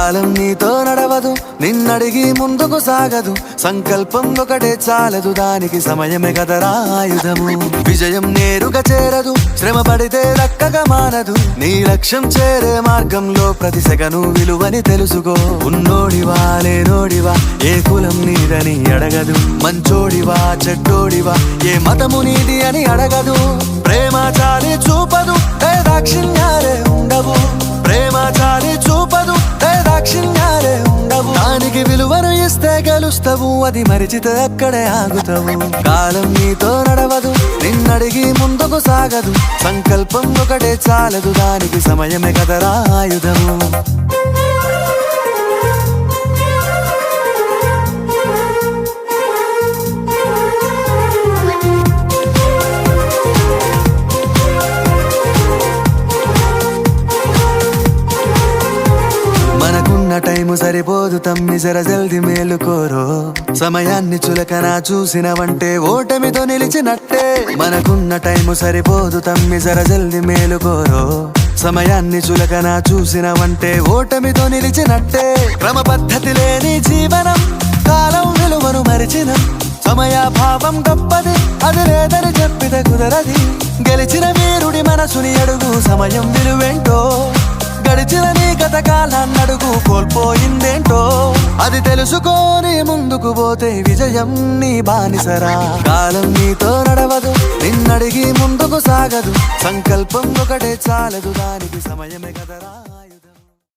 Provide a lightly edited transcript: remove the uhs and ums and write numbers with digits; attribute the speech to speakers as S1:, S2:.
S1: కాలం నీతో నడవదు, నిన్నడిగి ముందుకు సాగదు. సంకల్పం ఒకటే చాలదు, దానికి సమయమే కదరా ఆయుధము. విజయం నేరుగా చేరదు, శ్రమ పడితే దక్కగా మానదు. నీ లక్ష్యం చేరే మార్గంలో ప్రతి సెకను విలువని తెలుసుకో. ఉన్నోడివా లేనోడివా, ఏ కులం నీదని అడగదు. మంచోడివా చెడ్డోడివా, ఏ మతము నీది అని అడగదు. ప్రేమ చాలి చూపదు, దాక్షిణ్యాలే ఉండవు. ప్రేమ చాలి చూపదు, దాక్షిణ్యాలే ఉండవు. దానికి విలువను ఇస్తే గెలుస్తావు, అది మరిచితే అక్కడే ఆగుతావు. కాలం నీతో నడవదు, నిన్నడిగి ముందుకు సాగదు. సంకల్పం ఒకటే చాలదు, దానికి సమయమే కదరా ఆయుధము. టైము సరిపోదు తమ్మి, జర జల్ది మేలుకోరో. సమయాన్ని చులకన చూసినవంటే ఓటమితో నిలిచినట్టే. మనకున్న టైము సరిపోదు తమ్మి, జర జల్ది మేలుకోరో. సమయాన్ని చులకన చూసినవంటే ఓటమితో నిలిచినట్టే. క్రమ పద్ధతి లేని జీవనం, కాలం విలువను మరిచిన. సమయాభావం గొప్పది, అది లేదని చెప్పితే కుదరది. గెలిచిన వీరుడి మనసుని అడుగు, సమయం విలువేంటో. గడిచిన నీ గత కాలాన్నడుగు, కోల్పోయిందేంటో. అది తెలుసుకొని ముందుకు పోతే విజయం నీ బానిసరా. కాలం నీతో నడవదు, నిన్నడిగి ముందుకు సాగదు. సంకల్పం ఒకటే చాలదు, దానికి సమయమే కదరా.